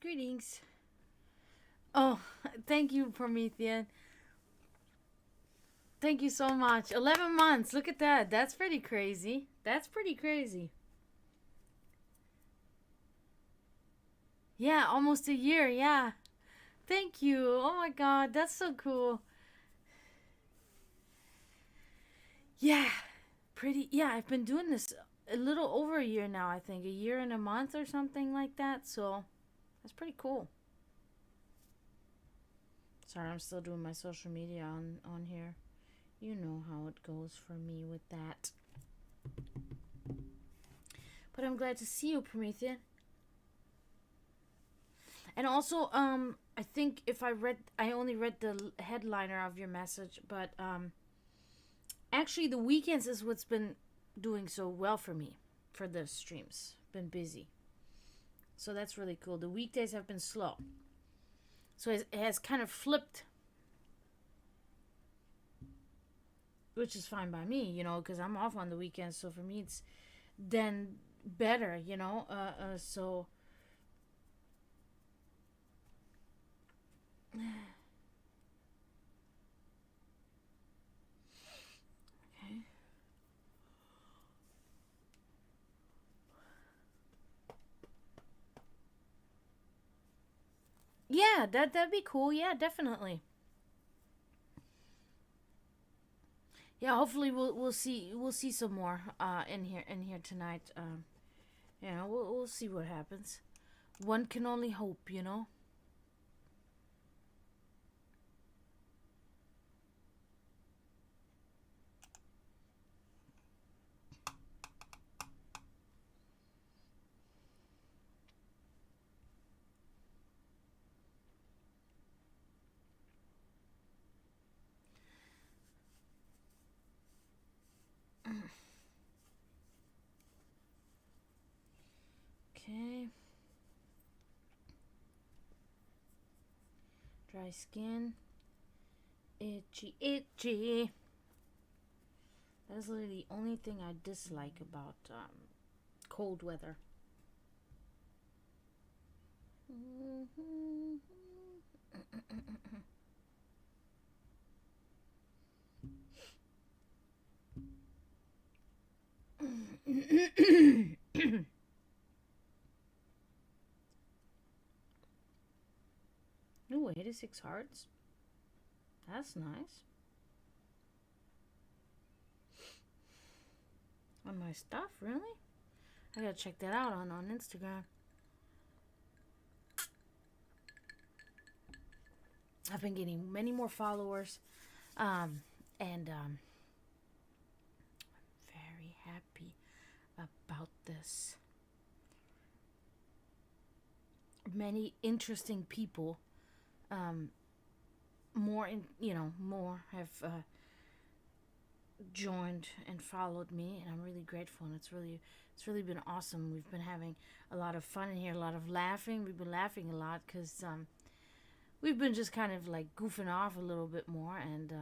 Greetings. Oh, thank you, Promethean. Thank you so much. 11 months. Look at that. That's pretty crazy. That's pretty crazy. Yeah, almost a year. Yeah. Thank you. Oh my god, that's so cool. Yeah. Pretty. Yeah, I've been doing this a little over a year now, I think. A year and a month or something like that. So, that's pretty cool. Sorry, I'm still doing my social media on here. You know how it goes for me with that. But I'm glad to see you, Promethean. And also, I think if I only read the headliner of your message, but actually, the weekends is what's been doing so well for me for the streams. Been busy, so that's really cool. The weekdays have been slow, so it has kind of flipped, which is fine by me, because I'm off on the weekends. So for me, it's then better, so. Okay. Yeah, that'd be cool. Yeah, definitely. Yeah, hopefully we'll see some more in here tonight. We'll see what happens. One can only hope. Okay. Dry skin. Itchy, itchy. That's literally the only thing I dislike about cold weather. Ooh, 86 hearts. That's nice. On my stuff, really? I gotta check that out on Instagram. I've been getting many more followers, and I'm very happy about this. Many interesting people, um, more have joined and followed me, and I'm really grateful. And it's really been awesome. We've been having a lot of fun in here, a lot of laughing. We've been laughing a lot because we've been just kind of like goofing off a little bit more, and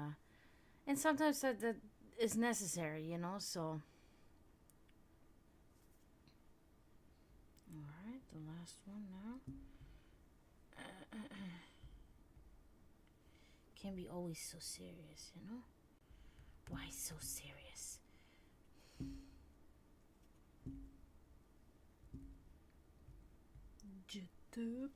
sometimes that is necessary. So, all right, the last one now. Can't be always so serious. Why so serious? YouTube.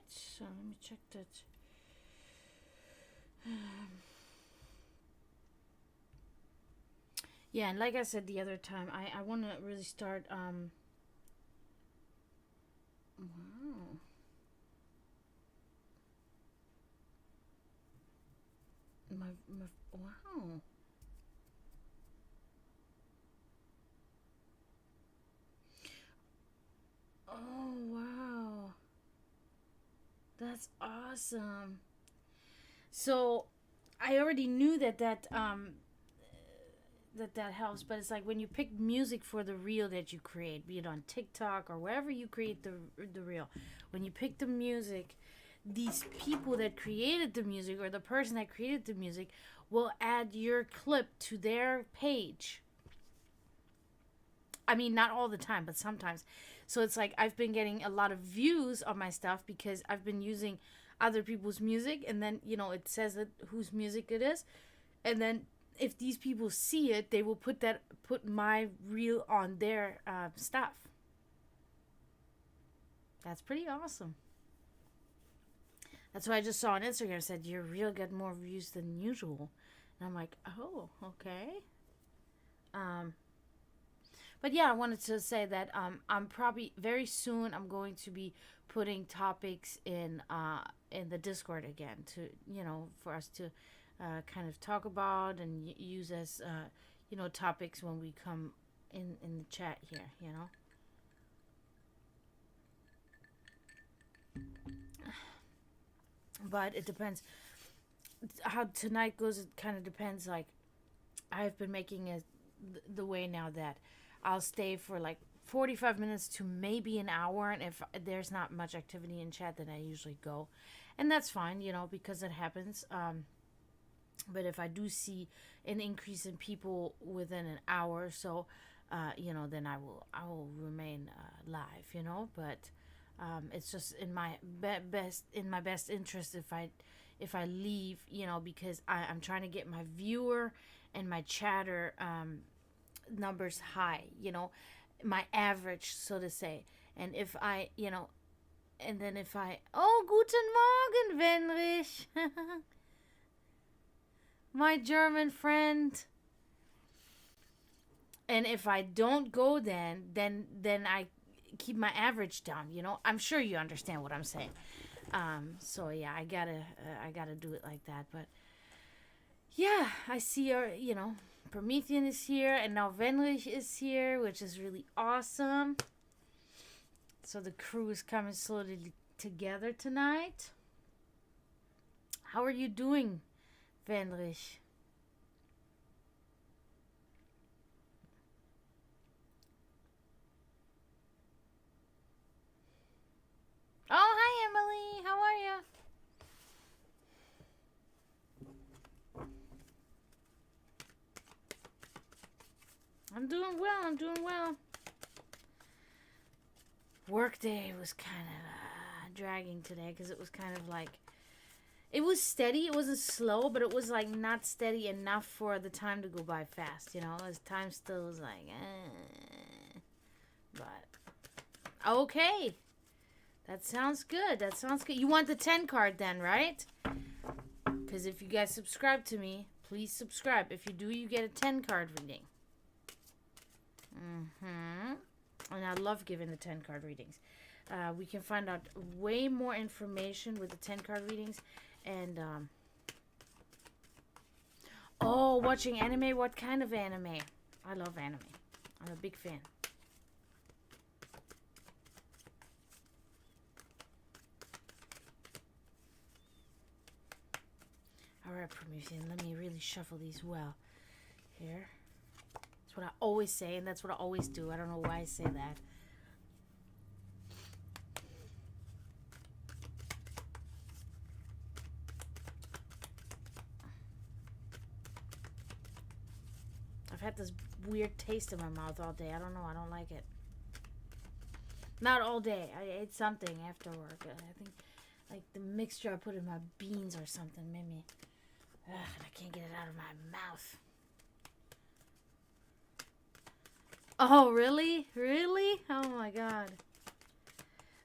So let me check that. Yeah, and like I said the other time, I want to really start. Wow. Wow. Oh, wow. That's awesome. So I already knew that helps, but it's like when you pick music for the reel that you create, be it on TikTok or wherever you create the reel, when you pick the music, these people that created the music or the person that created the music will add your clip to their page. I mean, not all the time, but sometimes. So it's like I've been getting a lot of views on my stuff because I've been using other people's music, and then it says that whose music it is, and then if these people see it, they will put my reel on their stuff. That's pretty awesome. That's why I just saw on Instagram said your reel got more views than usual, and I'm like, oh, okay. Um, but yeah, I wanted to say that I'm probably very soon I'm going to be putting topics in the Discord again to for us to kind of talk about and use as topics when we come in the chat here. But it depends how tonight goes. It kind of depends. Like I've been making it the way now that I'll stay for like 45 minutes to maybe an hour, and if there's not much activity in chat, then I usually go, and that's fine, because it happens. But if I do see an increase in people within an hour or so, then I will remain live. But it's just in my best interest if I leave, because I'm trying to get my viewer and my chatter numbers high, my average, so to say. And if I, and then if I, oh, guten Morgen, Wenrich. My German friend. And if I don't go then I keep my average down, I'm sure you understand what I'm saying. So yeah, I gotta do it like that. But yeah, I see Promethean is here, and now Wenrich is here, which is really awesome. So the crew is coming slowly together tonight. How are you doing, Wenrich? Oh, hi, Emily. How are you? I'm doing well. Workday was kind of dragging today because it was kind of like, it was steady. It wasn't slow, but it was like not steady enough for the time to go by fast. As time still was like, But okay, that sounds good. You want the 10 card then, right? Because if you guys subscribe to me, please subscribe. If you do, you get a 10 card reading. And I love giving the 10 card readings. We can find out way more information with the 10 card readings. And, watching anime. What kind of anime? I love anime. I'm a big fan. Alright, Promethean, let me really shuffle these well. Here. That's what I always say, and that's what I always do. I don't know why I say that. I've had this weird taste in my mouth all day. I don't know. I don't like it. Not all day. I ate something after work. I think like the mixture I put in my beans or something made me... Ugh, and I can't get it out of my mouth. Oh, really? Really? Oh, my God.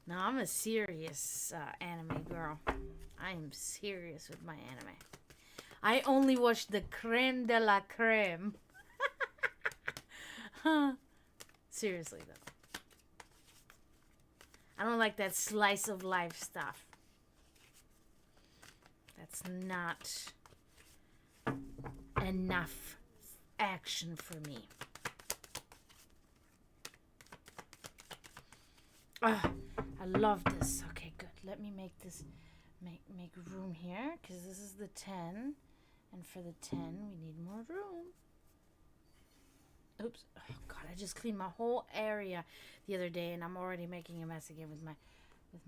No, I'm a serious anime girl. I am serious with my anime. I only watch the creme de la creme. Seriously, though. I don't like that slice of life stuff. That's not enough action for me. I love this. Okay, good. Let me make this, make room here, because this is the 10. And for the 10, we need more room. Oops. Oh, God, I just cleaned my whole area the other day, and I'm already making a mess again with my, what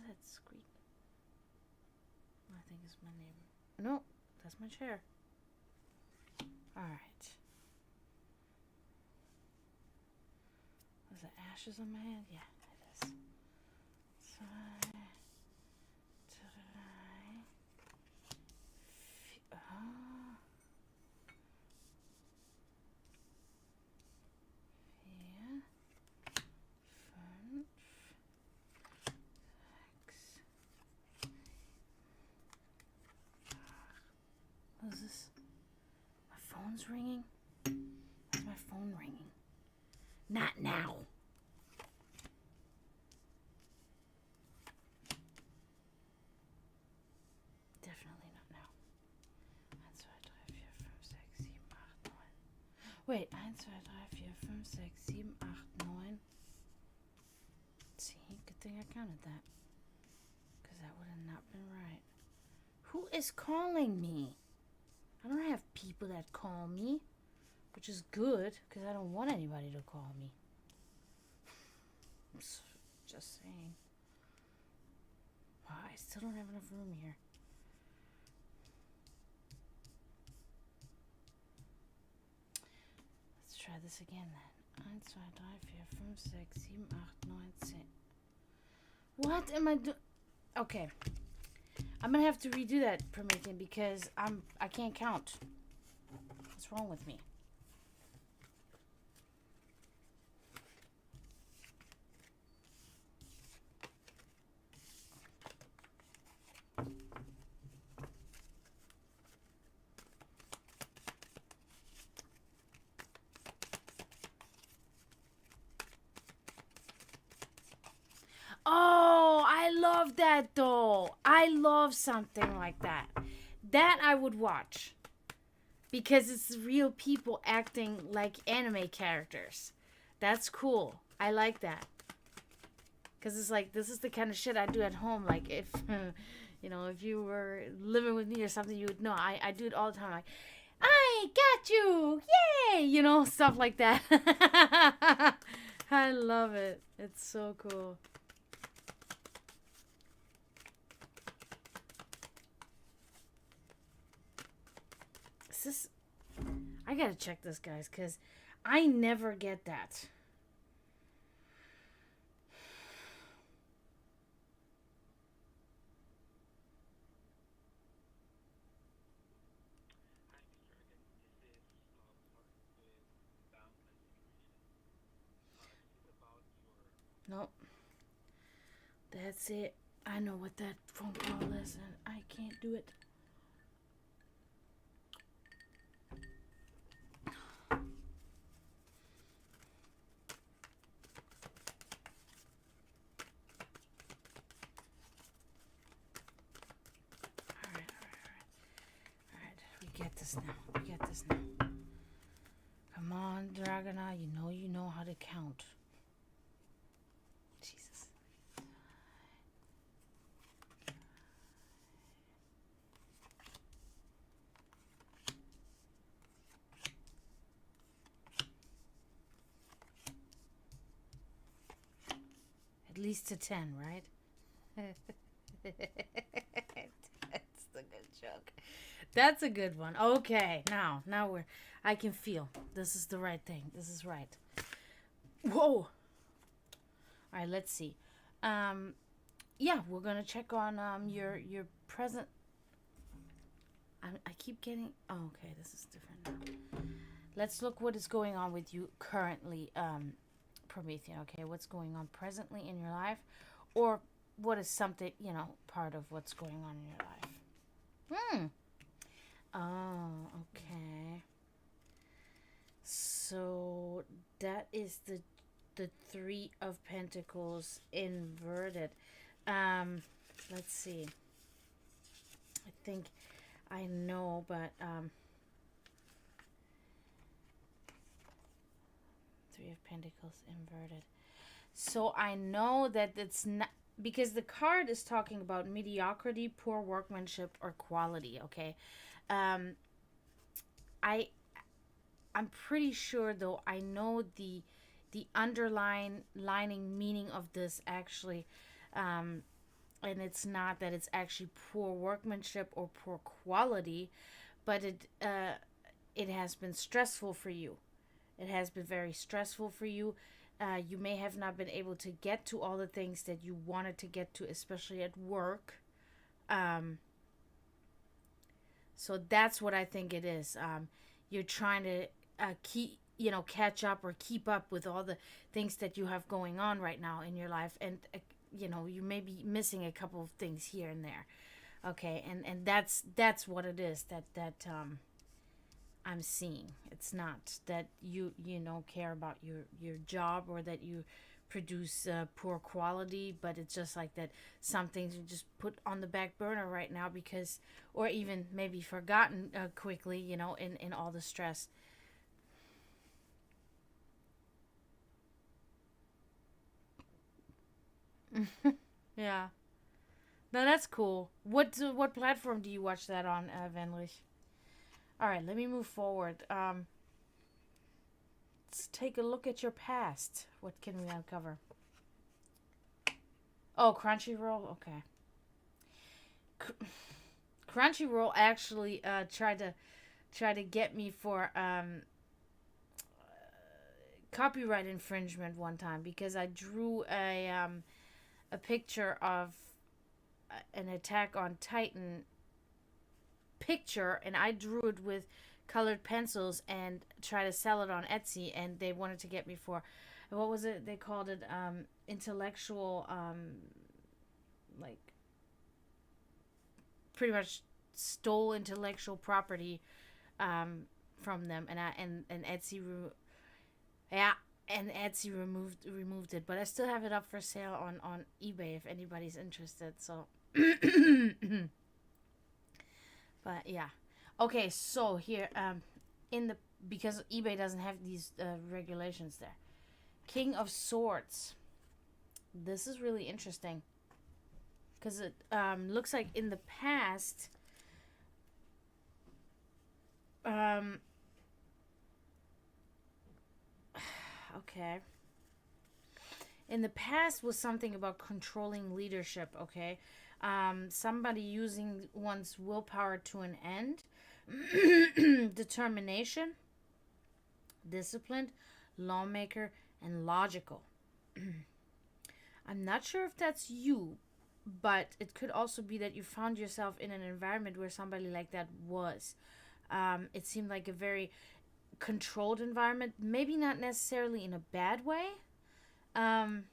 is that squeak? I think it's my neighbor. No, that's my chair. All right. Was it ashes on my hand? Yeah, it is. So, what is this? My phone's ringing? Why's my phone ringing? Not now. Definitely not now. 1, 2, 3, 4, 5, 6, 7, 8, 9. Wait, 1, 2, 3, 4, 5, 6, 7, 8, 9. See, good thing I counted that. Because that would have not been right. Who is calling me? I don't have people that call me, which is good, because I don't want anybody to call me. Just saying. Wow, I still don't have enough room here. Let's try this again then. 1, 2, 3, 4, 5, 6, 7, 8, 9, 10. What am I doing? Okay. I'm gonna have to redo that, Promethean, because I can't count. What's wrong with me? Oh, I love that though. I love something like that. That I would watch. Because it's real people acting like anime characters. That's cool. I like that. Because it's like, this is the kind of shit I do at home. Like, if, you know, if you were living with me or something, you would know. I do it all the time. Like, I got you! Yay! You know, stuff like that. I love it. It's so cool. Is this... I gotta check this, guys, because I never get that. Nope. That's it. I know what that phone call is, and I can't do it. We get this now. Come on, Dragana. You know how to count. Jesus. At least to 10, right? That's the good joke. That's a good one. Okay, now I can feel this is the right thing. This is right. Whoa. All right, let's see. Yeah, we're gonna check on your present. I keep getting. Oh, okay, this is different now. Let's look what is going on with you currently, Promethean, okay? What's going on presently in your life, or what is something, part of what's going on in your life. Oh, okay. So that is the Three of Pentacles inverted. Um, let's see. I think I know, but Three of Pentacles inverted. So I know that it's not, because the card is talking about mediocrity, poor workmanship, or quality. Okay, um, I I'm pretty sure though. I know the underlying lining meaning of this actually, um, and it's not that it's actually poor workmanship or poor quality, but it has been stressful for you. It has been very stressful for you. You may have not been able to get to all the things that you wanted to get to, especially at work. Um, so that's what I think it is. You're trying to catch up or keep up with all the things that you have going on right now in your life, and you may be missing a couple of things here and there. Okay, and that's what it is that I'm seeing. It's not that you don't care about your job, or that you produce poor quality, but it's just like that some things you just put on the back burner right now, because, or even maybe forgotten quickly, in all the stress. Yeah. No, that's cool. What platform do you watch that on, Van Lich? All right, let me move forward. Let's take a look at your past. What can we uncover? Oh, Crunchyroll. Okay. Crunchyroll actually tried to get me for copyright infringement one time, because I drew a picture of an Attack on Titan picture, and I drew it with colored pencils and try to sell it on Etsy, and they wanted to get me for, what was it they called it, intellectual, like, pretty much stole intellectual property from them, and Etsy yeah, and Etsy removed it, but I still have it up for sale on eBay if anybody's interested. So but yeah. Okay, so here, in the because eBay doesn't have these regulations there. King of Swords. This is really interesting, because it looks like in the past, um, okay, in the past was something about controlling leadership. Okay, somebody using one's willpower to an end, determination, disciplined, lawmaker, and logical. I'm not sure if that's you, but it could also be that you found yourself in an environment where somebody like that was. It seemed like a very controlled environment, maybe not necessarily in a bad way. Um,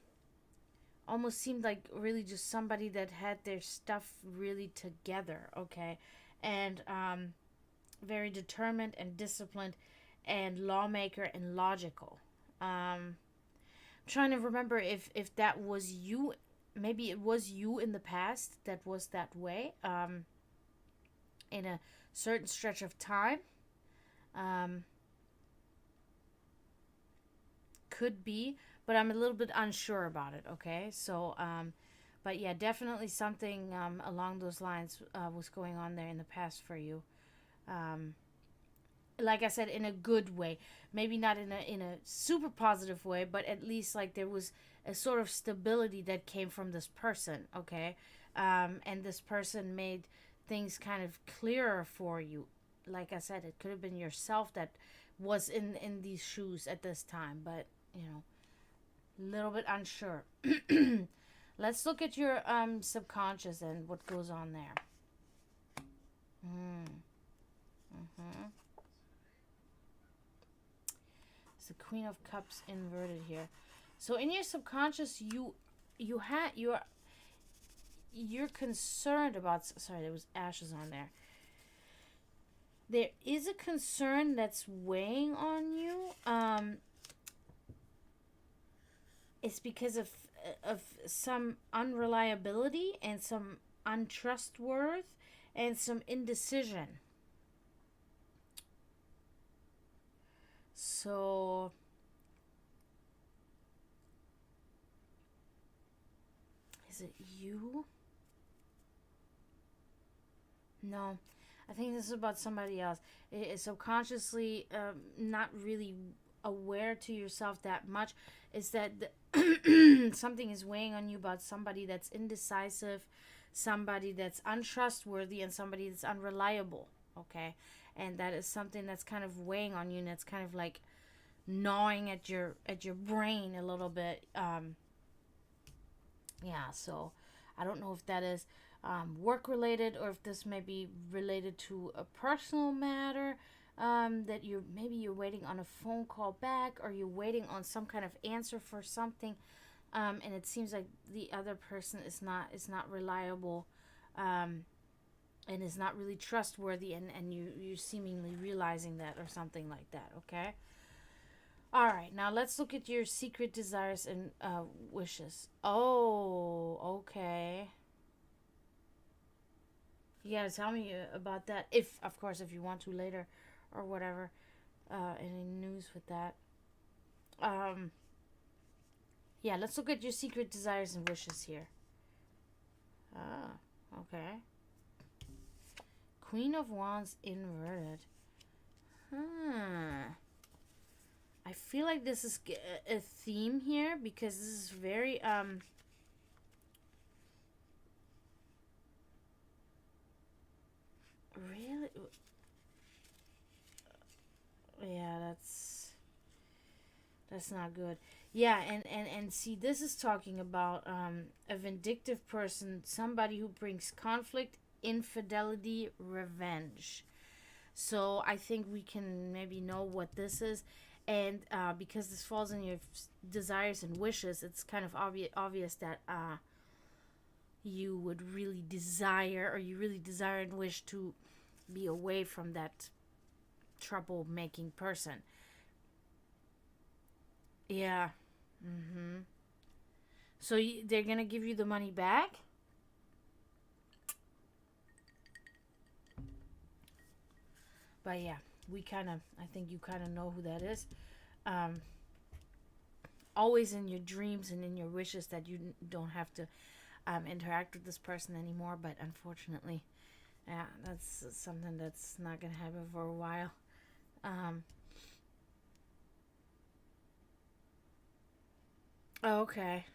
Almost seemed like really just somebody that had their stuff really together, okay? And very determined and disciplined and lawmaker and logical. I'm trying to remember if that was you. Maybe it was you in the past that was that way, in a certain stretch of time. Um, could be, but I'm a little bit unsure about it. Okay, so but yeah, definitely something along those lines was going on there in the past for you. Um, like I said, in a good way, maybe not in a super positive way, but at least like there was a sort of stability that came from this person. Okay, and this person made things kind of clearer for you. Like I said, it could have been yourself that was in these shoes at this time, but a little bit unsure. Let's look at your subconscious and what goes on there. Mm-hmm. It's the Queen of Cups inverted here. So in your subconscious, you're concerned about. Sorry, there was ashes on there. There is a concern that's weighing on you. It's because of some unreliability and some untrustworthy and some indecision. So is it you? No, I think this is about somebody else. It is subconsciously not really aware to yourself that much. Is that something is weighing on you about somebody that's indecisive, somebody that's untrustworthy, and somebody that's unreliable. Okay, and that is something that's kind of weighing on you, and it's kind of like gnawing at your brain a little bit. Yeah, so I don't know if that is work related or if this may be related to a personal matter, that you're waiting on a phone call back, or you're waiting on some kind of answer for something, and it seems like the other person is not reliable, and is not really trustworthy, and you seemingly realizing that or something like that. Okay. All right, now let's look at your secret desires and wishes. Oh, okay. You gotta tell me about that, if, of course, if you want to later, or whatever. Any news with that? Um, yeah, let's look at your secret desires and wishes here. Ah, okay. Queen of Wands inverted. Hmm. I feel like this is a theme here, because this is very really, yeah, that's not good. Yeah, and see, this is talking about a vindictive person, somebody who brings conflict, infidelity, revenge. So I think we can maybe know what this is, and because this falls in your desires and wishes, it's kind of obvious that you would really desire, or you really desire and wish to be away from that troublemaking person. Yeah. Mm-hmm. So they're gonna give you the money back, but yeah, I think you kind of know who that is. Um, Always in your dreams and in your wishes that you don't have to interact with this person anymore, but unfortunately, yeah, that's something that's not gonna happen for a while. Um, okay,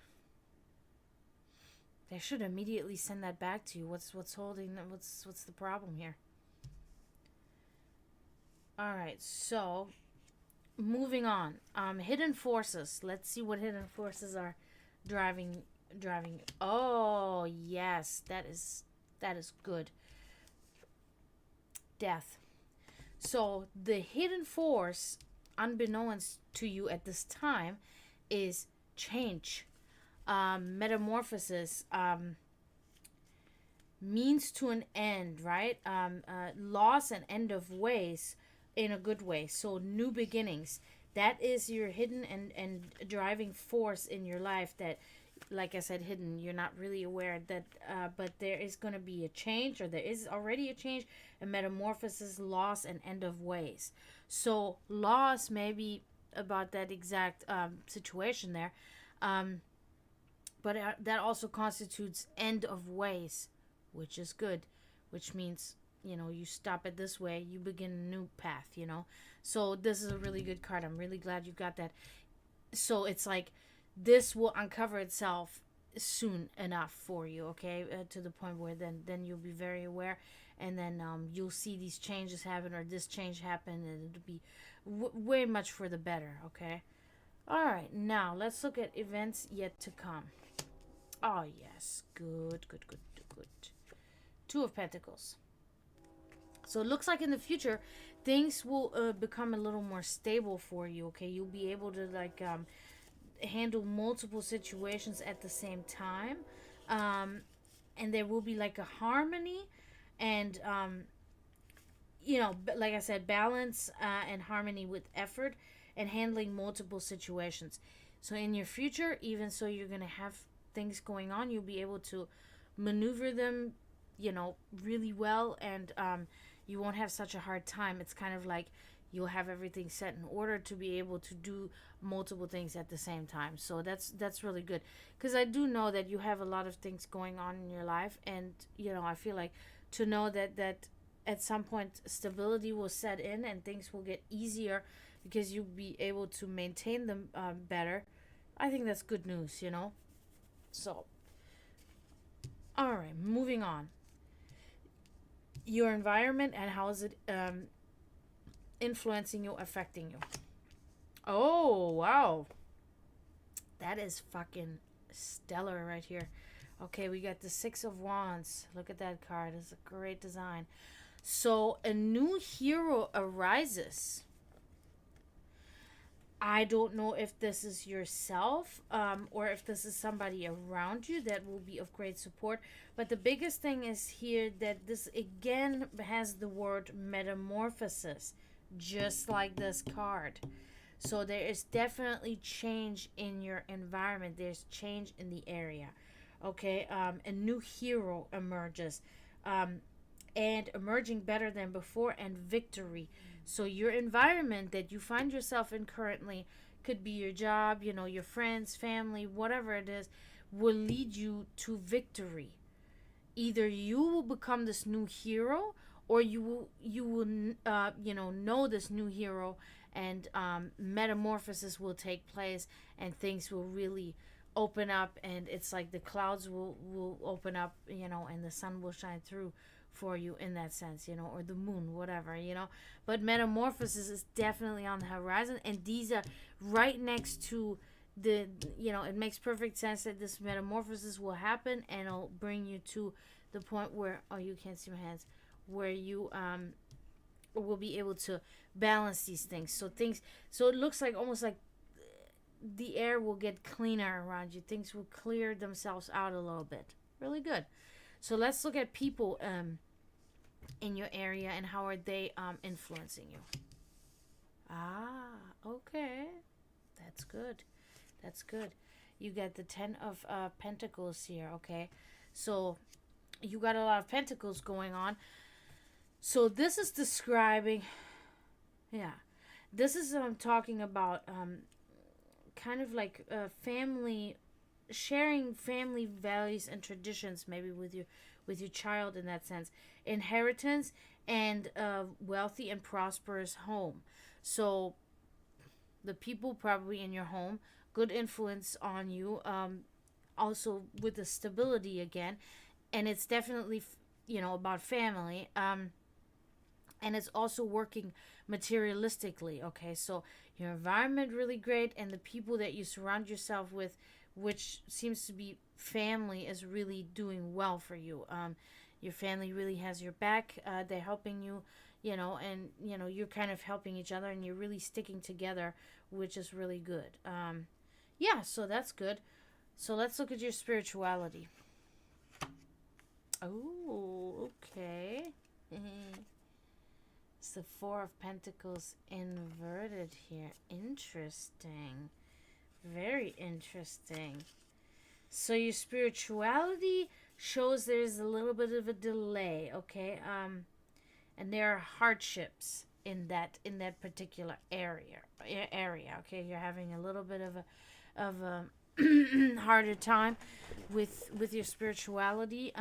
they should immediately send that back to you. What's holding them? What's the problem here? All right, so moving on. Hidden forces. Let's see what hidden forces are driving. Oh yes, that is good. Death. So the hidden force, unbeknownst to you at this time, is change, metamorphosis, means to an end, right? Loss and end of ways in a good way. So new beginnings. That is your hidden and driving force in your life that, like I said, hidden. You're not really aware that, but there is going to be a change, or there is already a change, a metamorphosis, loss, and end of ways. So loss may be about that exact situation there, um, but that also constitutes end of ways, which is good, which means, you stop it this way, you begin a new path. So this is a really good card. I'm really glad you got that. So it's like this will uncover itself soon enough for you, okay, to the point where then you'll be very aware, and then you'll see these changes happen, or this change happen, and it'll be way much for the better. Okay. All right, now let's look at events yet to come. Oh yes, good, good, good, good. Two of Pentacles. So it looks like in the future, things will become a little more stable for you. Okay, you'll be able to, like, handle multiple situations at the same time. um, and there will be like a harmony and like I said, balance and harmony with effort and handling multiple situations. So in your future, even so, you're gonna have things going on, you'll be able to maneuver them, really well, and you won't have such a hard time. It's kind of like you'll have everything set in order to be able to do multiple things at the same time. So that's really good, because I do know that you have a lot of things going on in your life, and I feel like to know that at some point stability will set in and things will get easier because you'll be able to maintain them better. I think that's good news. So, all right, moving on. Your environment and how is it influencing you, affecting you? Oh, wow. That is fucking stellar right here. Okay, we got the Six of Wands. Look at that card. It's a great design. So, a new hero arises. I don't know if this is yourself or if this is somebody around you that will be of great support. But the biggest thing is here that this again has the word metamorphosis, just like this card. So there is definitely change in your environment. There's change in the area. Okay, a new hero emerges. And emerging better than before, and victory. So your environment that you find yourself in currently could be your job, your friends, family, whatever it is, will lead you to victory. Either you will become this new hero, or you will know this new hero, and metamorphosis will take place, and things will really open up, and it's like the clouds will open up, and the sun will shine through for you in that sense, or the moon, whatever. But metamorphosis is definitely on the horizon, and these are right next to it makes perfect sense that this metamorphosis will happen, and it'll bring you to the point where, oh, you can't see my hands, where you will be able to balance these things. So it looks like almost like the air will get cleaner around you. Things will clear themselves out a little bit. Really good. So let's look at people in your area and how are they influencing you. Okay. That's good. That's good. You got the 10 of Pentacles here, okay? So you got a lot of Pentacles going on. So this is describing, this is talking about kind of like family, sharing family values and traditions, maybe with your child, in that sense, inheritance, and wealthy and prosperous home. So the people probably in your home, good influence on you, also with the stability again, and it's definitely about family, and it's also working materialistically. Okay, so your environment really great, and the people that you surround yourself with, which seems to be family, is really doing well for you. Your family really has your back. They're helping you, and you're kind of helping each other, and you're really sticking together, which is really good. So that's good. So let's look at your spirituality. Oh, okay. It's the Four of Pentacles inverted here. Interesting. Very interesting. So your spirituality shows there's a little bit of a delay, okay? And there are hardships in that particular area. Okay, you're having a little bit of a harder time with your spirituality.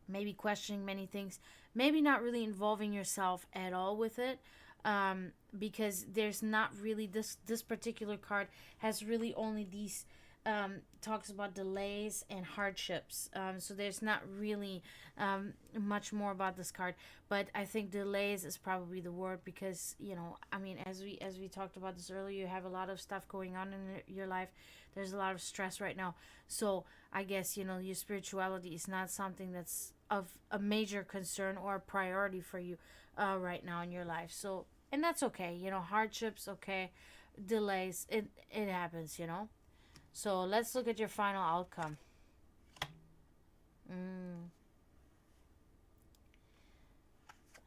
Maybe questioning many things. Maybe not really involving yourself at all with it. Because there's not really this particular card has really only these talks about delays and hardships, so there's not really much more about this card, but I think delays is probably the word, because as we talked about this earlier, you have a lot of stuff going on in your life. There's a lot of stress right now, so I guess your spirituality is not something that's of a major concern or a priority for you right now in your life. So, and that's okay. Hardships, okay. delays, it happens, you know. So let's look at your final outcome.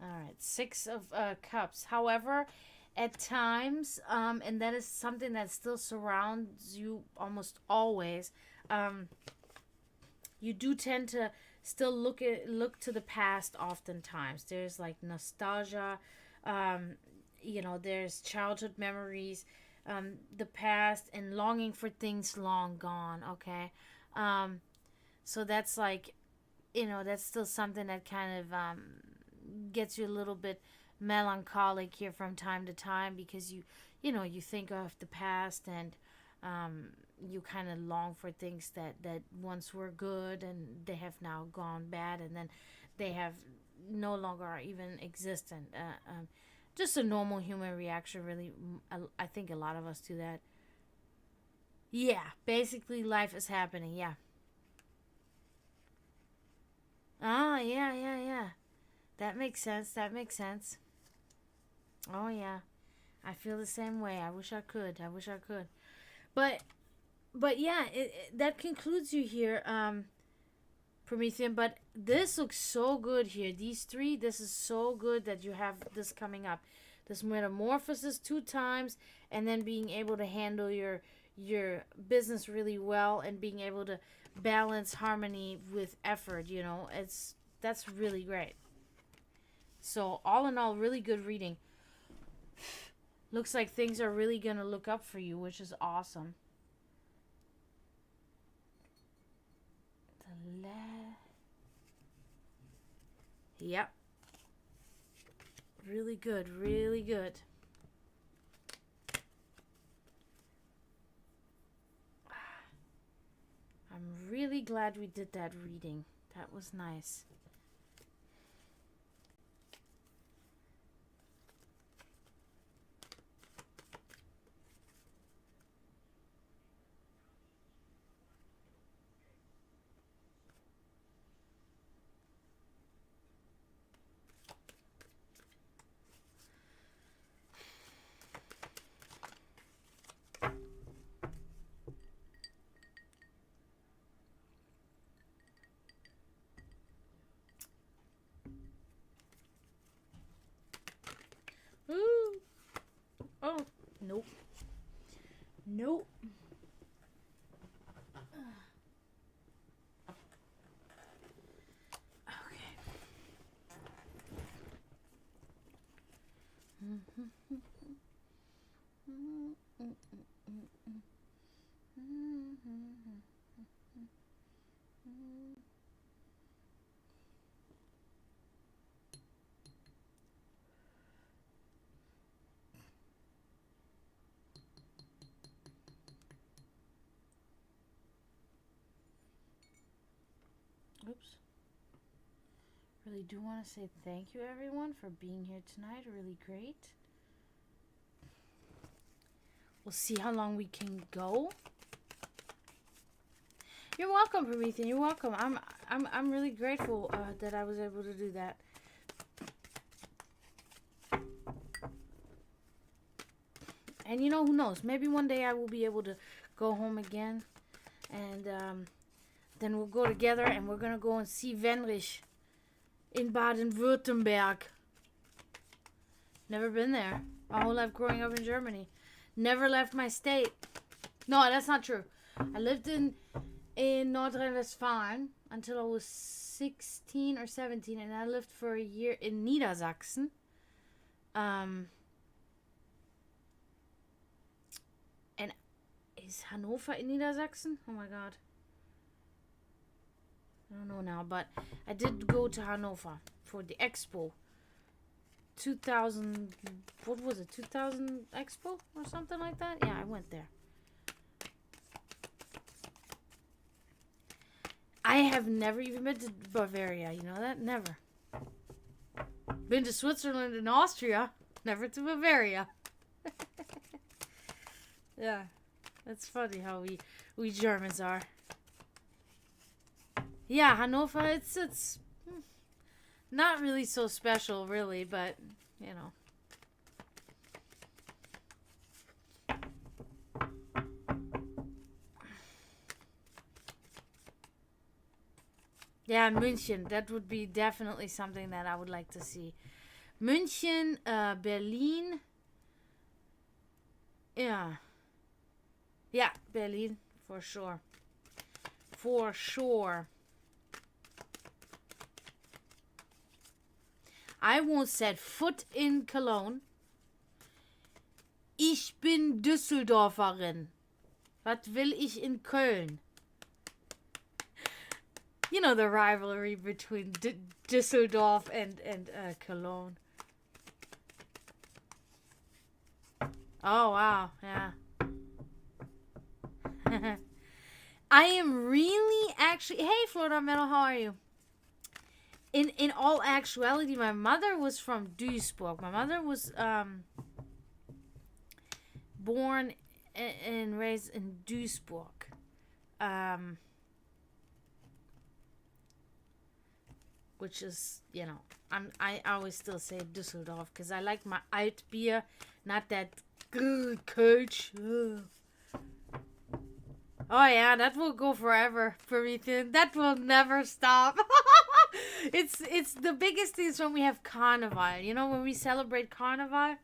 All right, Six of Cups. However, at times, and that is something that still surrounds you almost always. Um, you do tend to still look to the past. Oftentimes, there's like nostalgia. Um, there's childhood memories, the past, and longing for things long gone. Okay, so that's like, that's still something that kind of gets you a little bit melancholic here from time to time, because you think of the past, and you kind of long for things that once were good and they have now gone bad, and then they have no longer are even existent. Just a normal human reaction, really. I think a lot of us do that. Yeah, basically life is happening. Yeah. Ah, yeah, yeah, yeah. That makes sense. That makes sense. Oh yeah, I feel the same way. I wish I could. I wish I could. But yeah, that concludes you here, Promethean. But this looks so good here. These three, this is so good that you have this coming up. This metamorphosis 2 times, and then being able to handle your business really well, and being able to balance harmony with effort. That's really great. So all in all, really good reading. Looks like things are really gonna look up for you, which is awesome. Yep. Really good, really good. I'm really glad we did that reading. That was nice. Ooh. Oh, nope. Nope. Okay. Oops. Really do want to say thank you, everyone, for being here tonight. Really great. We'll see how long we can go. You're welcome, Promethean. You're welcome. I'm really grateful that I was able to do that. And who knows? Maybe one day I will be able to go home again, and then we'll go together, and we're gonna go and see Wenrich in Baden-Württemberg. Never been there. My whole life growing up in Germany. Never left my state. No, that's not true. I lived in Nordrhein-Westfalen until I was 16 or 17, and I lived for a year in Niedersachsen. And is Hannover in Niedersachsen? Oh my god. I don't know now, but I did go to Hannover for the expo. 2000, what was it? 2000 expo or something like that? Yeah, I went there. I have never even been to Bavaria, you know that? Never. Been to Switzerland and Austria, never to Bavaria. Yeah, that's funny how we Germans are. Yeah, Hannover, it's not really so special, really, but, Yeah, München. That would be definitely something that I would like to see. München, Berlin. Yeah. Yeah, Berlin. For sure. For sure. I won't set foot in Cologne. Ich bin Düsseldorferin. Was will ich in Köln? You know the rivalry between Düsseldorf and Cologne. Oh, wow. Yeah. I am really actually... Hey, Florida Metal, how are you? In all actuality, my mother was from Duisburg. My mother was born and raised in Duisburg. Which is, you know, I always still say Düsseldorf because I like my alt beer, not that Kölsch. Oh yeah, that will go forever for me too. That will never stop. It's the biggest thing is when we have Carnival. You know, when we celebrate Carnival.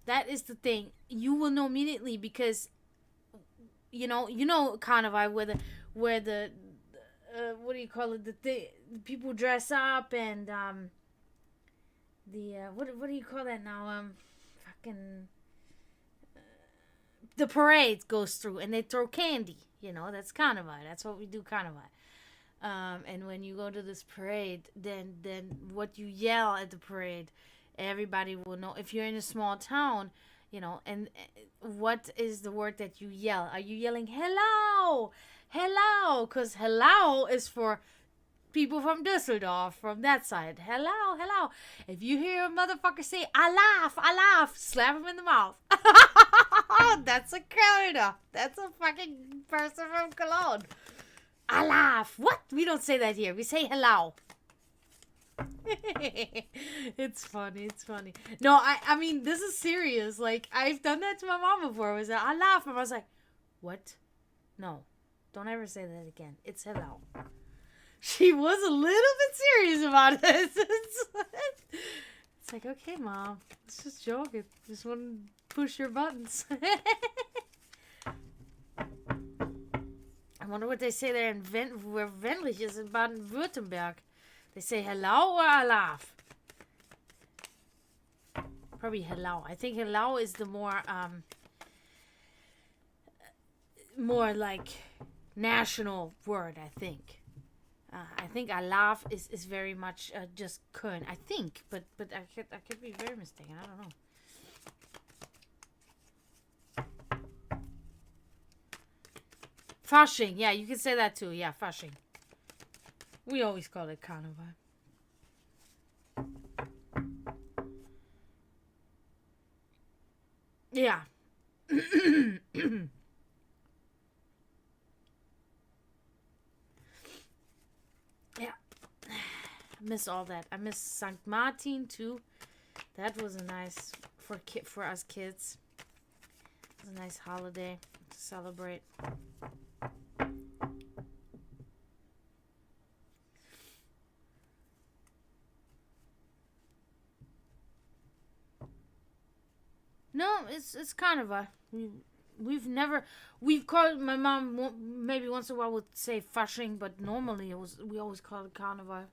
That is the thing. You will know immediately because you know Carnival where the what do you call it? The people dress up and what do you call that now? Fucking the parade goes through and they throw candy. You know, that's Carnival. That's what we do Carnival. And when you go to this parade, then what you yell at the parade, everybody will know. If you're in a small town, you know, and what is the word that you yell? Are you yelling hello? Hello, because hello is for people from Düsseldorf, from that side. Hello, hello. If you hear a motherfucker say, I laugh, slap him in the mouth. That's a Canada. That's a fucking person from Cologne. I laugh. What? We don't say that here. We say hello. It's funny. No, I mean, this is serious. Like, I've done that to my mom before. I was like, I laugh. And I was like, what? No. Don't ever say that again. It's hello. She was a little bit serious about it. It's like, okay, Mom. It's just joking. Just want to push your buttons. I wonder what they say there in where Wendlich is in Baden-Württemberg. They say hello or I laugh? Probably hello. I think hello is the more like national word, I think. I think I laugh is very much just Köln. I think, but I could be very mistaken. I don't know. Fasching, yeah, you can say that too. Yeah, Fasching. We always call it Carnival. Yeah. Yeah. I miss all that. I miss St. Martin too. That was a nice for us kids. It was a nice holiday to celebrate. No, it's Carnival. We've called, my mom maybe once in a while would say Fasching, but normally we always call it Carnival.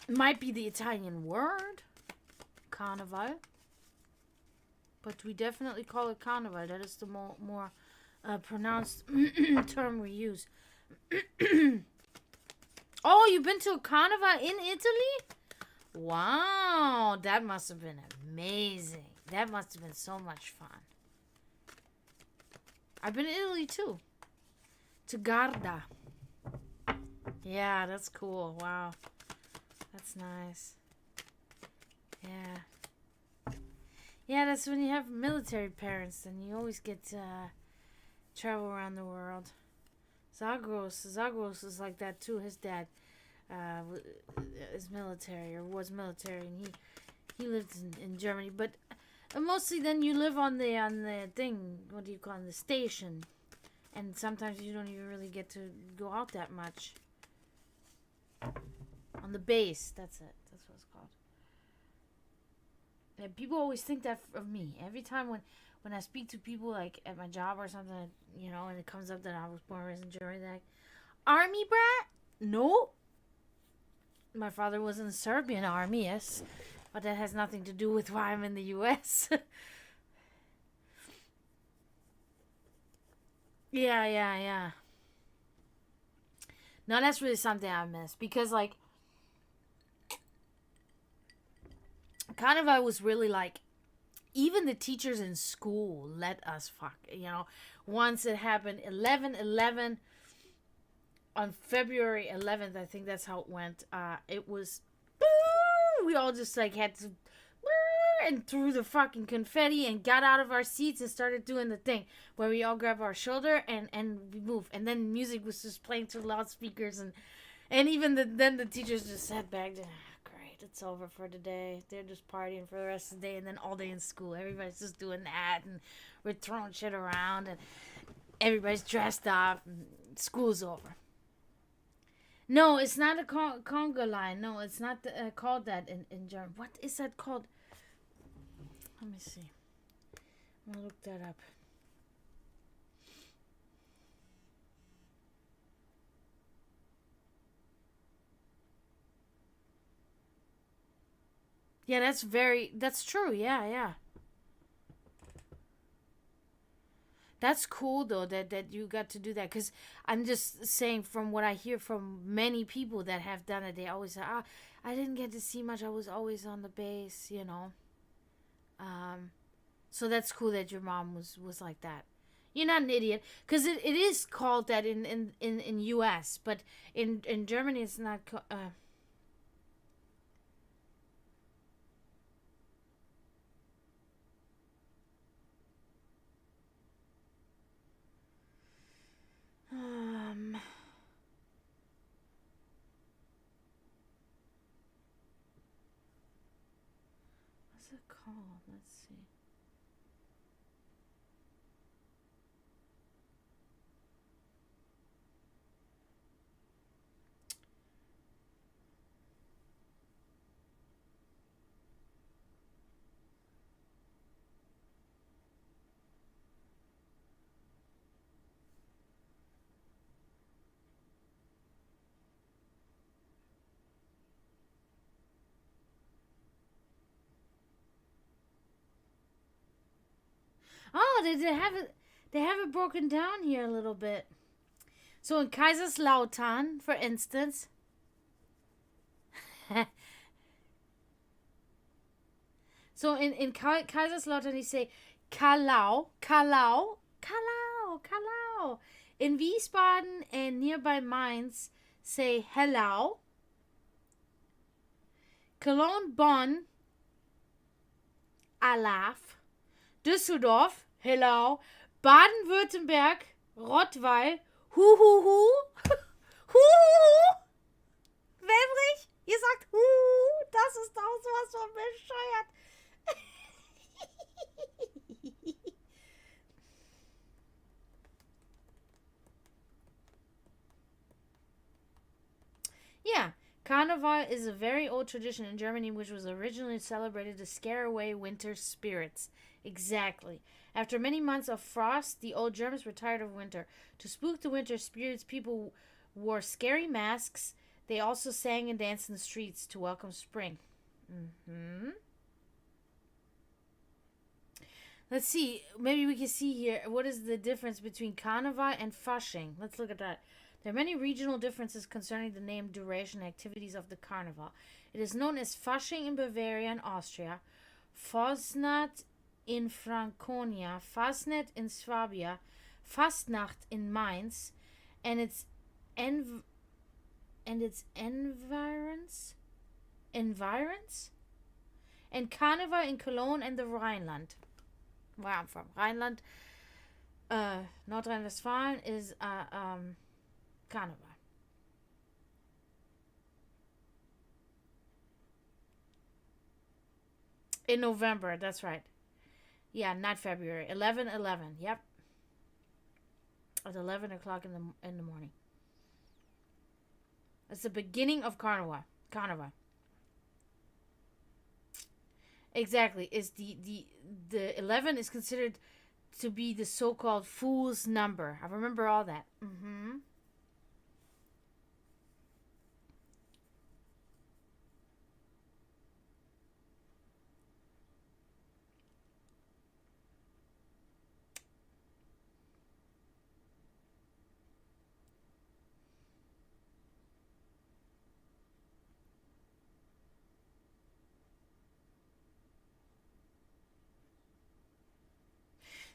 It might be the Italian word, Carnival, but we definitely call it Carnival. That is the more pronounced term we use. Oh, you've been to a Carnival in Italy? Wow, that must have been amazing. That must have been so much fun. I've been to Italy too. To Garda. Yeah, that's cool. Wow. That's nice. Yeah. Yeah, that's when you have military parents and you always get to travel around the world. Zagros is like that too. His dad is military or was military, and he lived in Germany. But And mostly then you live on the thing, what do you call it, the station. And sometimes you don't even really get to go out that much. On the base, that's it. That's what it's called. And people always think that of me. Every time when I speak to people like at my job or something, you know, and it comes up that I was born and raised in Germany, they're like, Army brat? No. My father was in the Serbian army, yes. But that has nothing to do with why I'm in the U.S. Yeah. No, that's really something I miss. Because, like, Carnival was really like, even the teachers in school let us fuck. You know, once it happened, 11/11, on February 11th, I think that's how it went. It was, we all just like had to, and threw the fucking confetti and got out of our seats and started doing the thing where we all grab our shoulder and we move. And then music was just playing through loudspeakers and even then the teachers just sat back and, great, it's over for the day. They're just partying for the rest of the day, and then all day in school. Everybody's just doing that, and we're throwing shit around, and everybody's dressed up, and school's over. No, it's not a conga line. No, it's not called that in German. What is that called? Let me see. I'm going to look that up. Yeah, that's true. Yeah. That's cool though that you got to do that, because I'm just saying from what I hear from many people that have done it, they always say, I didn't get to see much. I was always on the base, you know. So that's cool that your mom was like that. You're not an idiot, because it is called that in U.S., but in Germany it's not. Um, what's it called? Let's see. Oh, they have it. They have it broken down here a little bit. So in Kaiserslautern, for instance, so in Kaiserslautern they say Kalau. In Wiesbaden and nearby Mainz say hello. Cologne, Bonn, Alaf. Düsseldorf, hello. Baden-Württemberg, Rottweil, Huhuhu. Huhuhu. Welbrich, ihr sagt Huhu. Das ist doch sowas von bescheuert. Yeah, Carnival is a very old tradition in Germany which was originally celebrated to scare away winter spirits. Exactly. After many months of frost, the old Germans were tired of winter. To spook the winter spirits, people wore scary masks. They also sang and danced in the streets to welcome spring. Mm-hmm. Let's see. Maybe we can see here what is the difference between Carnival and Fasching. Let's look at that. There are many regional differences concerning the name, duration, and activities of the Carnival. It is known as Fasching in Bavaria and Austria, Fosnacht in Franconia, Fasnet in Swabia, Fastnacht in Mainz, and its environs, and Carnival in Cologne and the Rhineland. Where I'm from, Rhineland, North Rhine-Westphalia is Carnival. In November, that's right. Yeah, not February. 11/11. Yep. At 11 o'clock in the morning. It's the beginning of Carnival. Carnival. Exactly. Is the 11 is considered to be the so-called fool's number. I remember all that. Mm-hmm.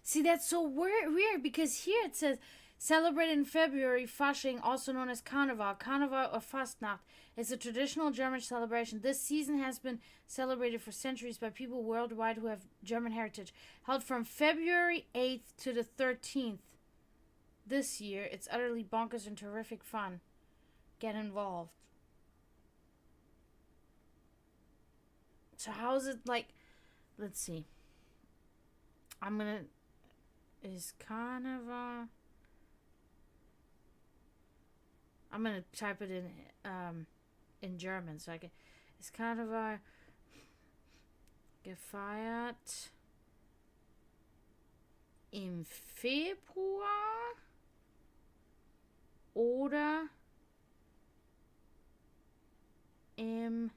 See, that's so weird because here it says celebrated in February, Fasching, also known as Karneval. Karneval or Fastnacht is a traditional German celebration. This season has been celebrated for centuries by people worldwide who have German heritage. Held from February 8th to the 13th this year, it's utterly bonkers and terrific fun. Get involved. So how is it like? Let's see. I'm gonna is Carnival. I'm gonna type it in German so I can. Is Carnival gefeiert im Februar oder im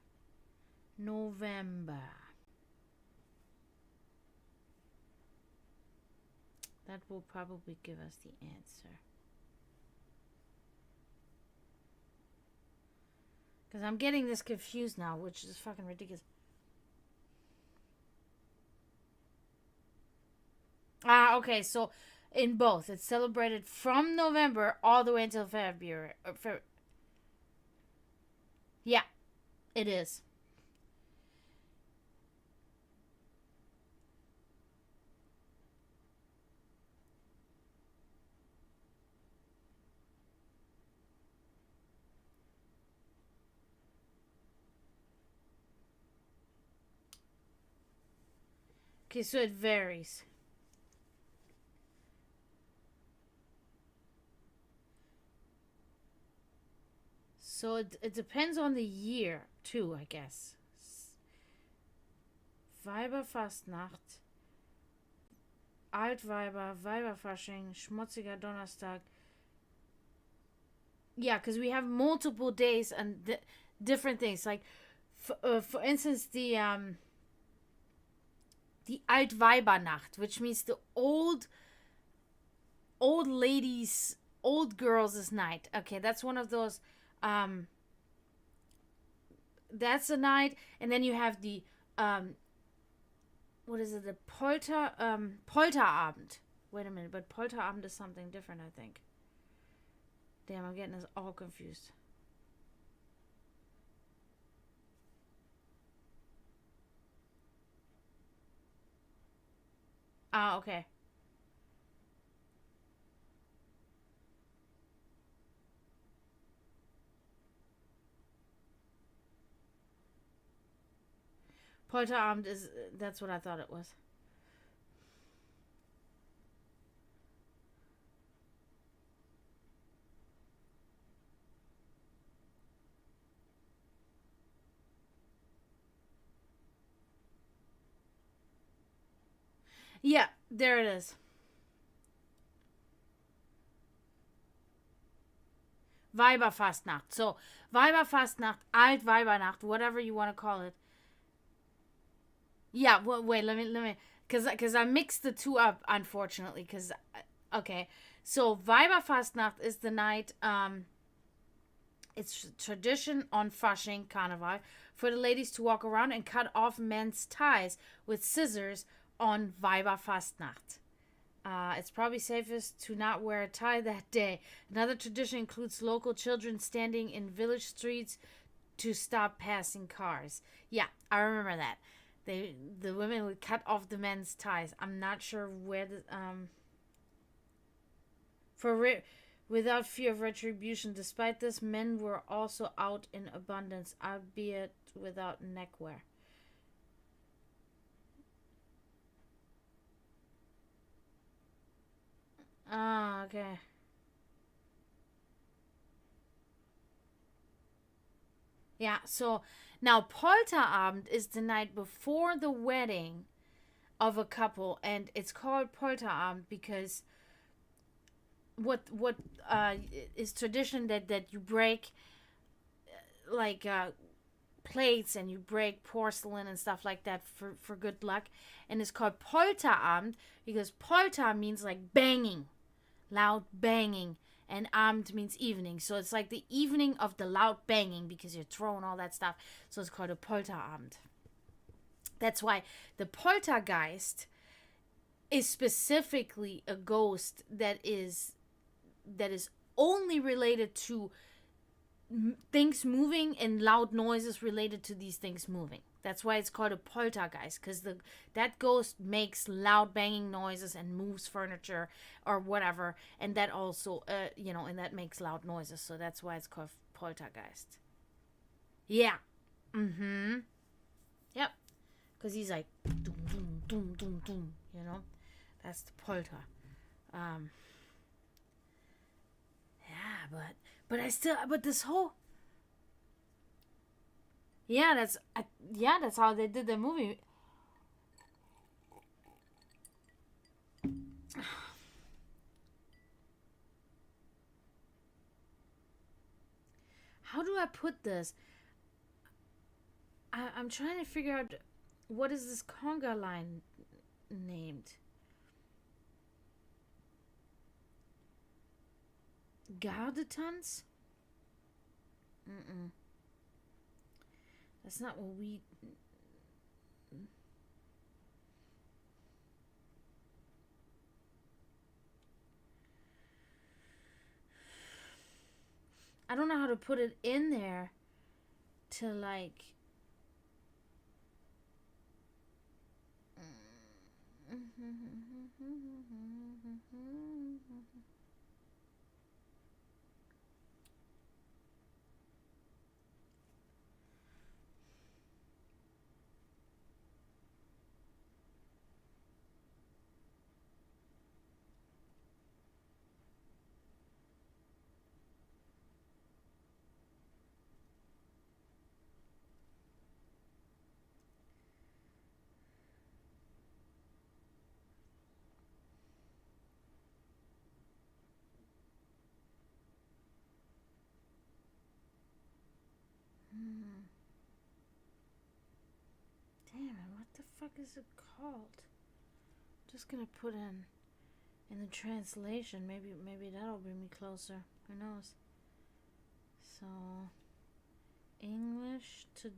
November? That will probably give us the answer. Because I'm getting this confused now, which is fucking ridiculous. Okay, so in both. It's celebrated from November all the way until February. Yeah, it is. Okay, so it varies. So it depends on the year, too, I guess. Weiberfastnacht, Altweiber, Weiberfasching, Schmutziger Donnerstag. Yeah, because we have multiple days and different things. Like, for instance, the Altweibernacht, which means the old ladies, old girls' night. Okay, that's one of those. That's a night, and then you have the what is it? The Polterabend. Wait a minute, but Polterabend is something different, I think. Damn, I'm getting this all confused. Okay. Polterabend is that's what I thought it was. Yeah, there it is. Weiberfastnacht. So Weiberfastnacht, Altweibernacht, whatever you want to call it. Yeah. Well, wait. Let me, because I mixed the two up, unfortunately. Because okay, so Weiberfastnacht is the night. It's tradition on Fasching Carnival for the ladies to walk around and cut off men's ties with scissors on Weiberfastnacht. It's probably safest to not wear a tie that day. Another tradition includes local children standing in village streets to stop passing cars. Yeah, I remember that. The women would cut off the men's ties. I'm not sure where the without fear of retribution. Despite this, men were also out in abundance, albeit without neckwear. Ah, okay. Yeah, so now Polterabend is the night before the wedding of a couple, and it's called Polterabend because what uh is tradition that you break like plates and you break porcelain and stuff like that for good luck, and it's called Polterabend because Polter means like banging, loud banging, and Abend means evening. So it's like the evening of the loud banging because you're throwing all that stuff. So it's called a Polterabend. That's why the poltergeist is specifically a ghost that is only related to things moving and loud noises related to these things moving. That's why it's called a poltergeist, because that ghost makes loud banging noises and moves furniture or whatever, and that also, and that makes loud noises. So that's why it's called poltergeist. Yeah. Mm-hmm. Yep. Because he's like, doom, doom, doom, doom, doom. That's the polter. Um. Yeah, but this whole that's how they did the movie. How do I put this? I'm trying to figure out what is this conga line named. Gardetons? Mm-mm. That's not what we. I don't know how to put it in there to like. Damn it! What the fuck is it called? Just gonna put in the translation. Maybe that'll bring me closer. Who knows? So English to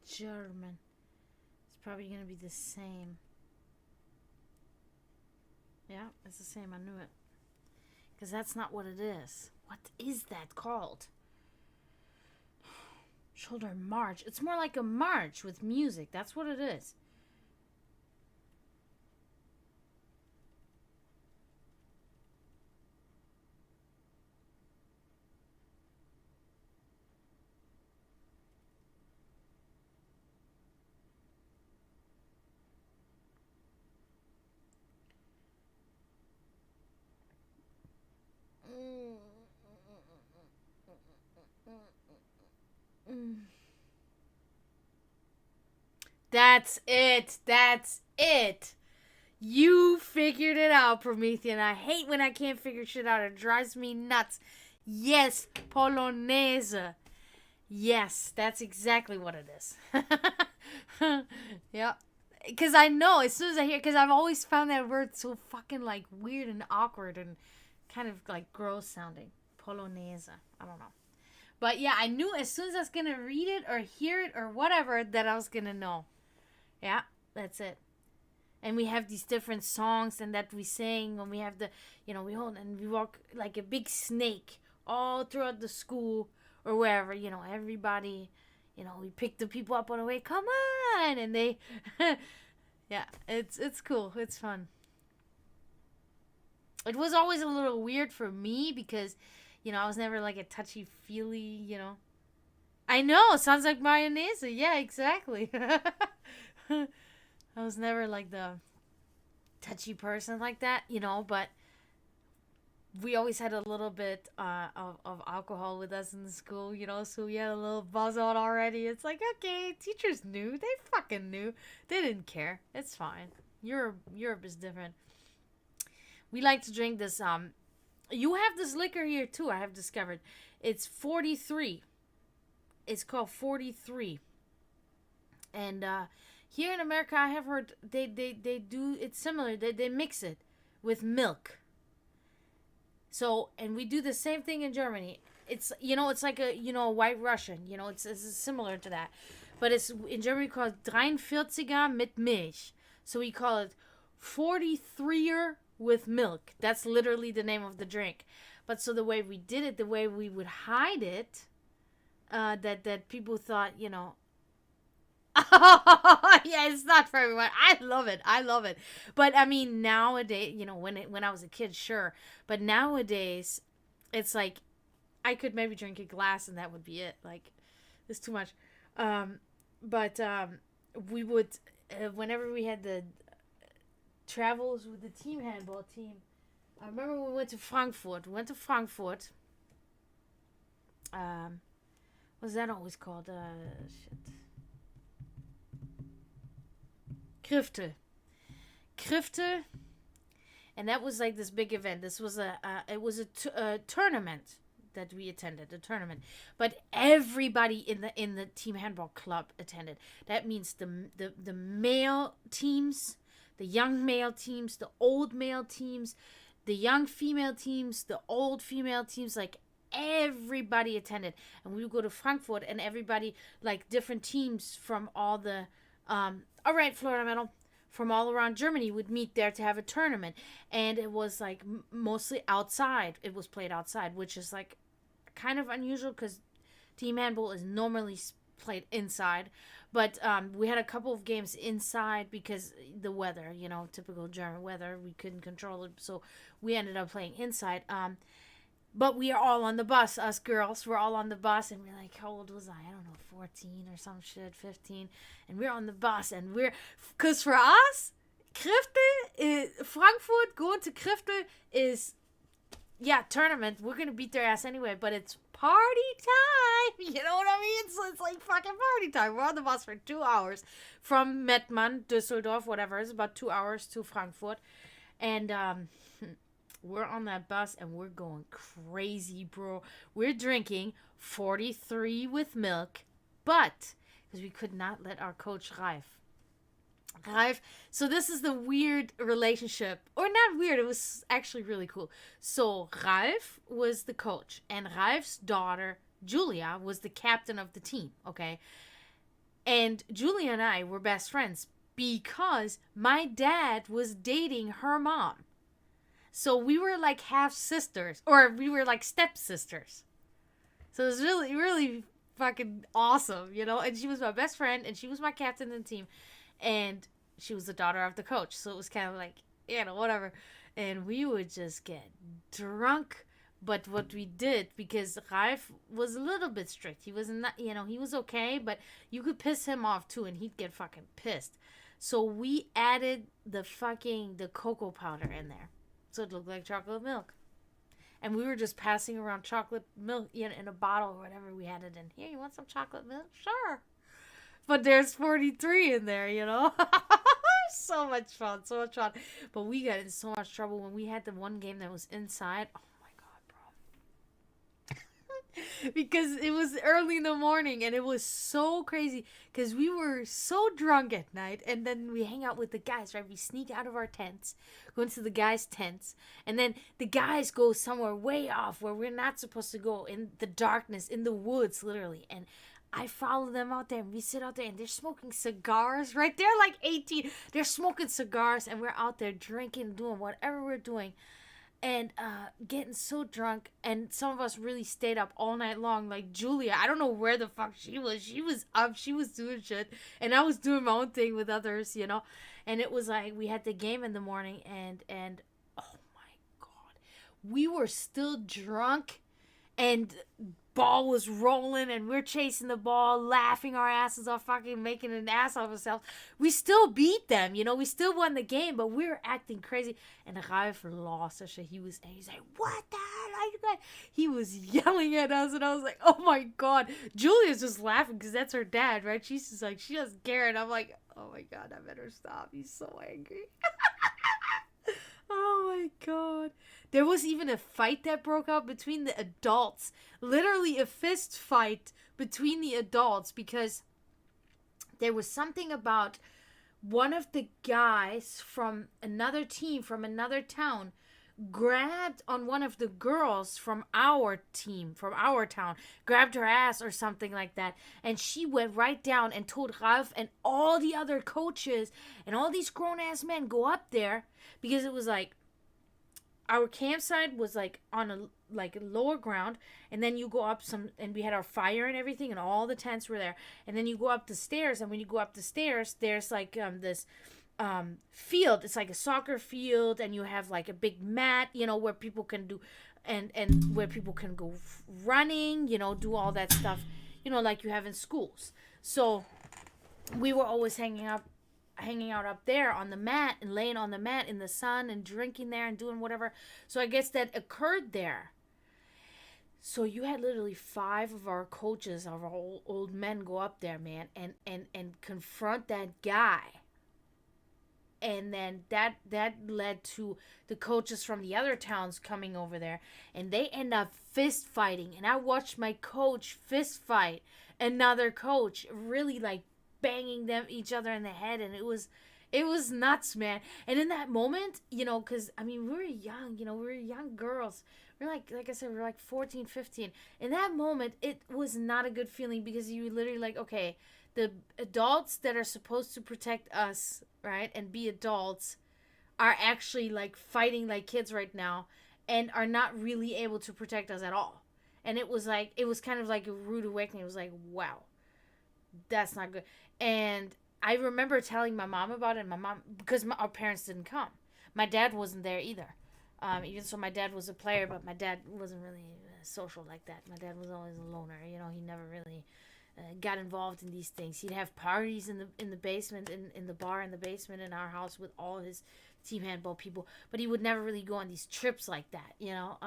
German. It's probably gonna be the same. Yeah, it's the same. I knew it. Because that's not what it is. What is that called? Shoulder march. It's more like a march with music. That's what it is. That's it. That's it. You figured it out, Promethean. I hate when I can't figure shit out. It drives me nuts. Yes, Polonaise. Yes, that's exactly what it is. Yep. Because I know as soon as I hear, because I've always found that word so fucking like weird and awkward and kind of like gross sounding. Polonaise. I don't know. But yeah, I knew as soon as I was going to read it or hear it or whatever that I was going to know. Yeah, that's it. And we have these different songs and that we sing, and we have we hold and we walk like a big snake all throughout the school or wherever, everybody, we pick the people up on the way, come on, and they, yeah, it's cool, it's fun. It was always a little weird for me because, I was never like a touchy-feely. I know, sounds like mayonnaise, yeah, exactly. I was never like the touchy person like that, but we always had a little bit of alcohol with us in the school, so we had a little buzz on already. It's like, okay, teachers knew. They fucking knew. They didn't care. It's fine. Europe is different. We like to drink this. You have this liquor here too, I have discovered. It's 43. It's called 43. And here in America, I have heard they do it's similar. They mix it with milk. So, and we do the same thing in Germany. It's like a White Russian. It's similar to that, but it's in Germany called 43er mit Milch. So we call it 43er with milk. That's literally the name of the drink. But so the way we did it, the way we would hide it, that people thought, yeah, it's not for everyone. I love it. But I mean, nowadays, when I was a kid, sure. But nowadays, it's like I could maybe drink a glass and that would be it. Like, it's too much. But we would, whenever we had the travels with the team handball team, I remember we went to Frankfurt. What's that always called? Krifte, and that was like this big event. This was a tournament that we attended, but everybody in the team handball club attended. That means the male teams, the young male teams, the old male teams, the young female teams, the old female teams, like everybody attended. And we would go to Frankfurt, and everybody, like different teams from all the all right, Florida Metal, from all around Germany would meet there to have a tournament. And it was like mostly outside. It was played outside, which is like kind of unusual because team handball is normally played inside. But we had a couple of games inside because the weather, typical German weather, we couldn't control it. So we ended up playing inside. But we are all on the bus, us girls. We're all on the bus, and we're like, how old was I? I don't know, 14 or some shit, 15. And we're on the bus, and because for us, Frankfurt, going to Krifte is, tournament. We're going to beat their ass anyway, but it's party time. You know what I mean? It's like fucking party time. We're on the bus for 2 hours from Mettmann, Düsseldorf, whatever. It's about 2 hours to Frankfurt. And, we're on that bus and we're going crazy, bro. We're drinking 43 with milk, but because we could not let our coach Ralf. So this is the weird relationship, or not weird, it was actually really cool. So Ralf was the coach, and Ralf's daughter, Julia, was the captain of the team, okay? And Julia and I were best friends because my dad was dating her mom. So we were like half sisters, or we were like stepsisters. So it was really, really fucking awesome, And she was my best friend, and she was my captain of the team, and she was the daughter of the coach. So it was kind of like, whatever. And we would just get drunk. But what we did, because Ralf was a little bit strict. He was not, he was okay, but you could piss him off too, and he'd get fucking pissed. So we added the cocoa powder in there. So it looked like chocolate milk. And we were just passing around chocolate milk in a bottle or whatever we had it in. Here, you want some chocolate milk? Sure. But there's 43 in there, So much fun. But we got in so much trouble when we had the one game that was inside. Oh my God, bro. Because it was early in the morning and it was so crazy. Because we were so drunk at night. And then we hang out with the guys, right? We sneak out of our tents, go into the guys' tents. And then the guys go somewhere way off where we're not supposed to go, in the darkness, in the woods, literally. And I follow them out there, and we sit out there, and they're smoking cigars, right? They're like 18. They're smoking cigars, and we're out there drinking, doing whatever we're doing, and getting so drunk. And some of us really stayed up all night long. Like Julia, I don't know where the fuck she was. She was up. She was doing shit, and I was doing my own thing with others, And it was like we had the game in the morning, and oh my God, we were still drunk, and ball was rolling and we're chasing the ball, laughing our asses off, fucking making an ass of ourselves. We still beat them, you know, we still won the game, but we were acting crazy. And Ralph lost. He's like, what the hell are you guys? He was yelling at us, and I was like, oh my God. Julia's just laughing because that's her dad, right? She's just like, she doesn't care. And I'm like, oh my God, I better stop. He's so angry. Oh my God. There was even a fight that broke out between the adults. Literally a fist fight between the adults because there was something about one of the guys from another team, from another town, grabbed on one of the girls from our team, from our town, grabbed her ass or something like that. And she went right down and told Ralph and all the other coaches and all these grown ass men go up there because it was like our campsite was like on a lower ground, and then you go up some, and we had our fire and everything, and all the tents were there, and then you go up the stairs, and when you go up the stairs, there's like this field. It's like a soccer field, and you have like a big mat, you know, where people can do and where people can go running, you know, do all that stuff, you know, like you have in schools. So we were always hanging out up there on the mat and laying on the mat in the sun and drinking there and doing whatever. So I guess that occurred there. So you had literally 5 of our coaches, of our old men, go up there, man, and confront that guy. And then that led to the coaches from the other towns coming over there, and they end up fist fighting. And I watched my coach fist fight another coach, really like banging each other in the head, and it was nuts, man. And in that moment, you know, because I mean, we were young, you know, we were young girls. We're like I said, we're like 14, 15. In that moment, it was not a good feeling because you literally like, okay, the adults that are supposed to protect us, right, and be adults, are actually like fighting like kids right now, and are not really able to protect us at all. And it was kind of like a rude awakening. It was like, wow, that's not good. And I remember telling my mom about it, and my mom, because our parents didn't come. My dad wasn't there either. Even so, my dad was a player, but my dad wasn't really social like that. My dad was always a loner. You know, he never really got involved in these things. He'd have parties in the basement, in the bar in the basement in our house with all his team handball people, but he would never really go on these trips like that. You know,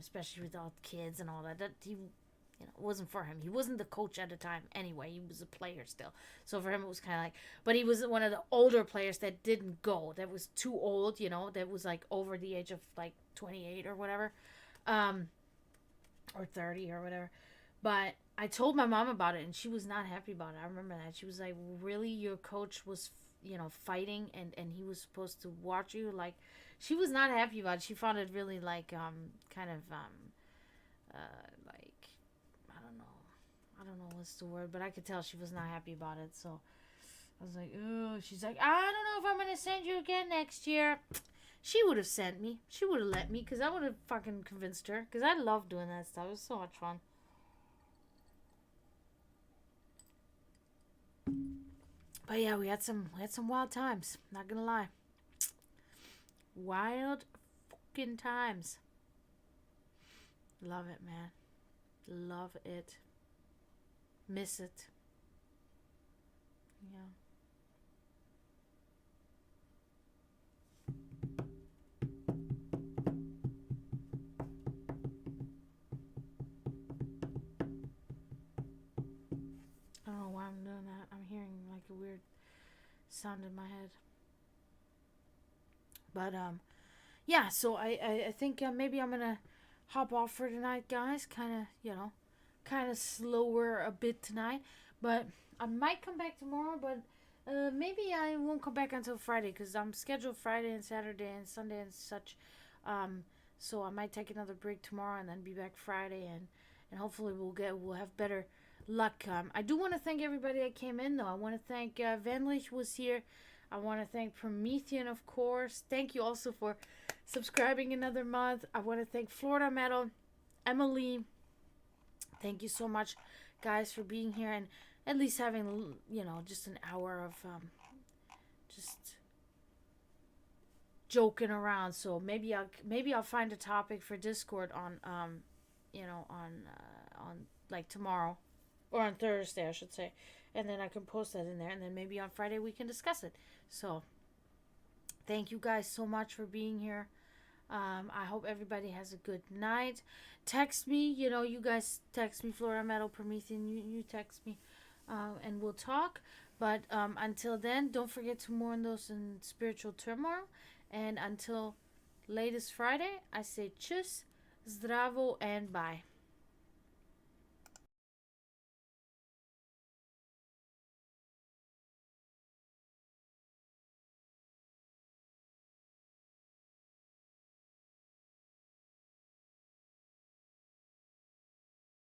especially with all the kids and all that. You know, it wasn't for him. He wasn't the coach at the time anyway. He was a player still. So for him, it was kind of like, but he was one of the older players that didn't go. That was too old, you know, that was like over the age of like 28 or whatever, or 30 or whatever. But I told my mom about it, and she was not happy about it. I remember that. She was like, really, your coach was, you know, fighting, and he was supposed to watch you? Like, she was not happy about it. She found it really like, kind of, like, I don't know what's the word, but I could tell she was not happy about it. So I was like, oh, she's like, I don't know if I'm going to send you again next year. She would have sent me. She would have let me, because I would have fucking convinced her, because I love doing that stuff. It was so much fun. But yeah, we had some wild times. Not gonna lie. Wild fucking times. Love it, man. Love it. Miss it. Yeah. I don't know why I'm doing that. I'm hearing like a weird sound in my head. But yeah, so I think maybe I'm gonna hop off for tonight, guys. Kind of slower a bit tonight, but I might come back tomorrow. But maybe I won't come back until Friday, because I'm scheduled Friday and Saturday and Sunday and such. So I might take another break tomorrow and then be back Friday, and hopefully we'll have better luck. I do want to thank everybody that came in, though. I want to thank Vanlich was here. I want to thank Promethean, of course. Thank you also for subscribing another month. I want to thank Florida Metal, Emily. Thank you so much, guys, for being here and at least having, you know, just an hour of just joking around. So maybe I'll find a topic for Discord on on like tomorrow, or on Thursday, I should say, and then I can post that in there, and then maybe on Friday we can discuss it. So, thank you guys so much for being here. I hope everybody has a good night. Text me, you guys text me, Flora Metal Promethean. You text me, and we'll talk. But until then, don't forget to mourn those in spiritual turmoil. And until latest Friday, I say tschüss, zdravo, and bye.